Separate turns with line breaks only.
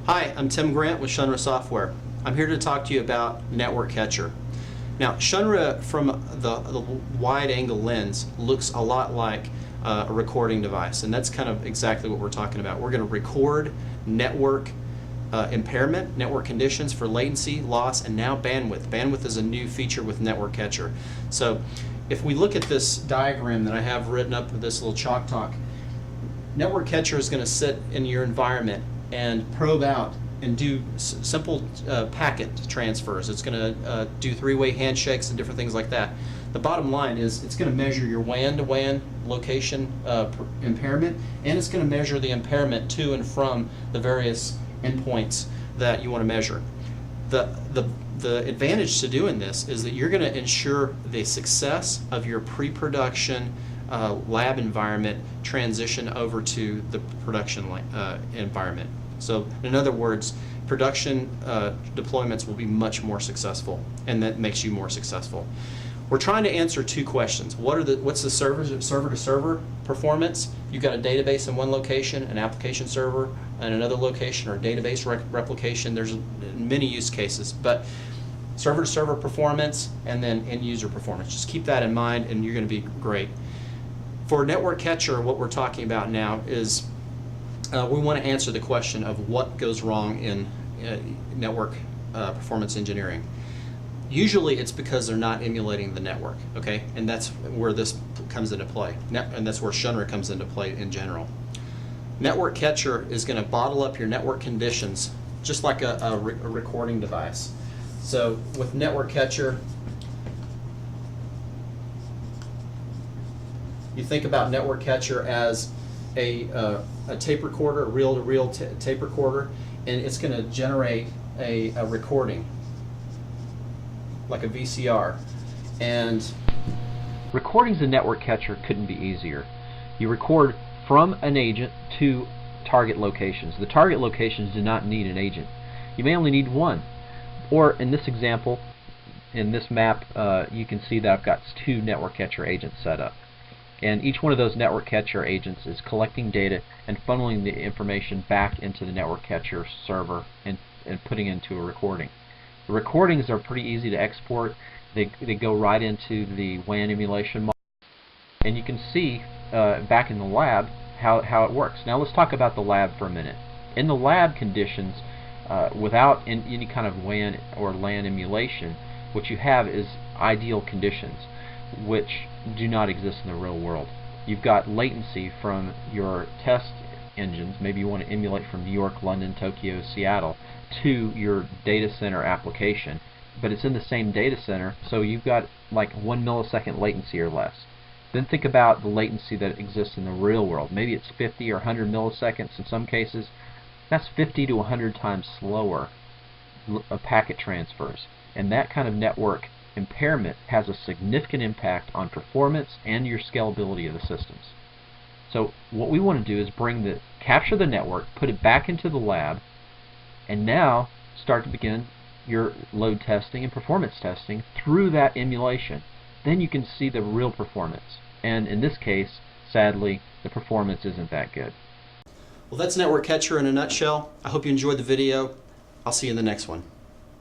Hi, I'm Tim Grant with Shunra Software. I'm here to talk to you about Network Catcher. Now, Shunra from the wide angle lens looks a lot like a recording device, and that's kind of exactly what we're talking about. We're going to record network impairment, network conditions for latency, loss, and now bandwidth. Bandwidth is a new feature with Network Catcher. So if we look at this diagram that I have written up with this little chalk talk, Network Catcher is going to sit in your environment and probe out and do simple packet transfers. It's going to do three-way handshakes and different things like that. The bottom line is it's going to measure your WAN-to-WAN location impairment, and it's going to measure the impairment to and from the various endpoints that you want to measure. The advantage to doing this is that you're going to ensure the success of your pre-production lab environment transition over to the production environment. So in other words, production deployments will be much more successful, and that makes you more successful. We're trying to answer two questions. What's the server-to-server performance? You've got a database in one location, an application server in another location, or a database replication. There's many use cases, but server-to-server performance and then end-user performance. Just keep that in mind, and you're going to be great. For Network Catcher, what we're talking about now is we want to answer the question of what goes wrong in network performance engineering. Usually it's because they're not emulating the network, okay? And that's where this comes into play. And that's where Shunra comes into play in general. Network Catcher is going to bottle up your network conditions just like a recording device. So with Network Catcher, you think about Network Catcher as a tape recorder, a reel-to-reel tape recorder, and it's going to generate a recording, like a VCR. And
recordings in Network Catcher couldn't be easier. You record from an agent to target locations. The target locations do not need an agent. You may only need one. Or in this example, in this map, you can see that I've got two Network Catcher agents set up. And each one of those Network Catcher agents is collecting data and funneling the information back into the Network Catcher server and putting into a recording. The recordings are pretty easy to export. They go right into the WAN emulation model. And you can see back in the lab how it works. Now let's talk about the lab for a minute. In the lab conditions, without any kind of WAN or LAN emulation, what you have is ideal conditions, which do not exist in the real world. You've got latency from your test engines. Maybe you want to emulate from New York, London, Tokyo, Seattle to your data center application, but it's in the same data center, so you've got like 1 millisecond latency or less. Then think about the latency that exists in the real world. Maybe it's 50 or 100 milliseconds in some cases. That's 50 to 100 times slower packet transfers, and that kind of network impairment has a significant impact on performance and your scalability of the systems. So what we want to do is capture the network, put it back into the lab, and now start to begin your load testing and performance testing through that emulation. Then you can see the real performance. And in this case, sadly, the performance isn't that good.
Well, that's Network Catcher in a nutshell. I hope you enjoyed the video. I'll see you in the next one.